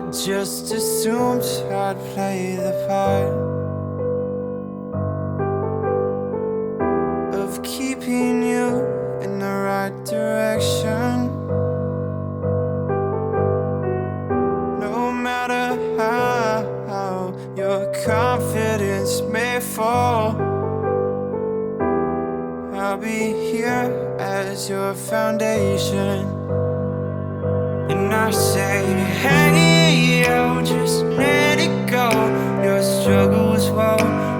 just assumed I'd play the part of keeping you in the right direction. No matter how your confidence may fall, I'll be here as your foundation. And I say, hey, yo, just let it go. Your struggles won't